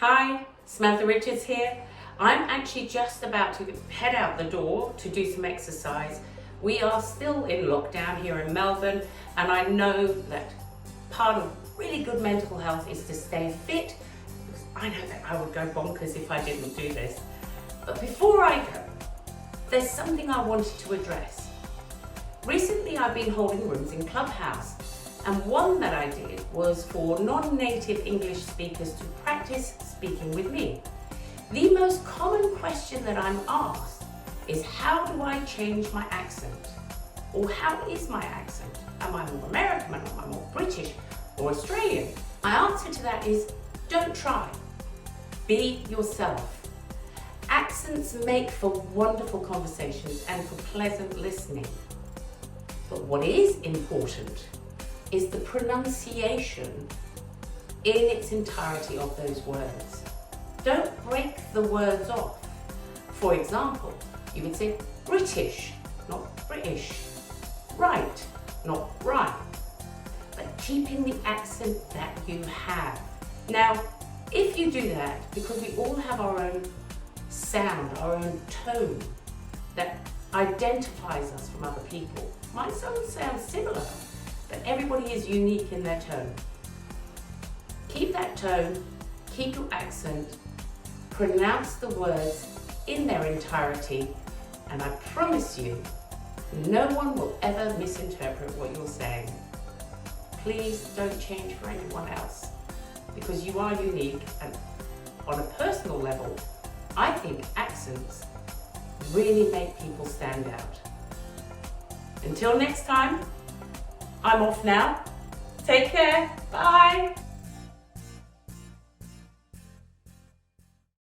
Hi, Samantha Richards here. I'm actually just about to head out the door to do some exercise. We are still in lockdown here in Melbourne, and I know that part of really good mental health is to stay fit, because I know that I would go bonkers if I didn't do this. But before I go, there's something I wanted to address. Recently I've been holding rooms in Clubhouse, and one that I did was for non-native English speakers to practice speaking with me. The most common question that I'm asked is, how do I change my accent? Or how is my accent? Am I more American? Am I more British or Australian? My answer to that is, don't try. Be yourself. Accents make for wonderful conversations and for pleasant listening. But what is important is the pronunciation in its entirety of those words. Don't break the words off. For example, you would say British, not British. Right, not right. But keeping the accent that you have. Now, if you do that, because we all have our own sound, our own tone that identifies us from other people. Might sound similar, but everybody is unique in their tone. Keep that tone, keep your accent, pronounce the words in their entirety, and I promise you, no one will ever misinterpret what you're saying. Please don't change for anyone else, because you are unique, and on a personal level, I think accents really make people stand out. Until next time, I'm off now. Take care. Bye.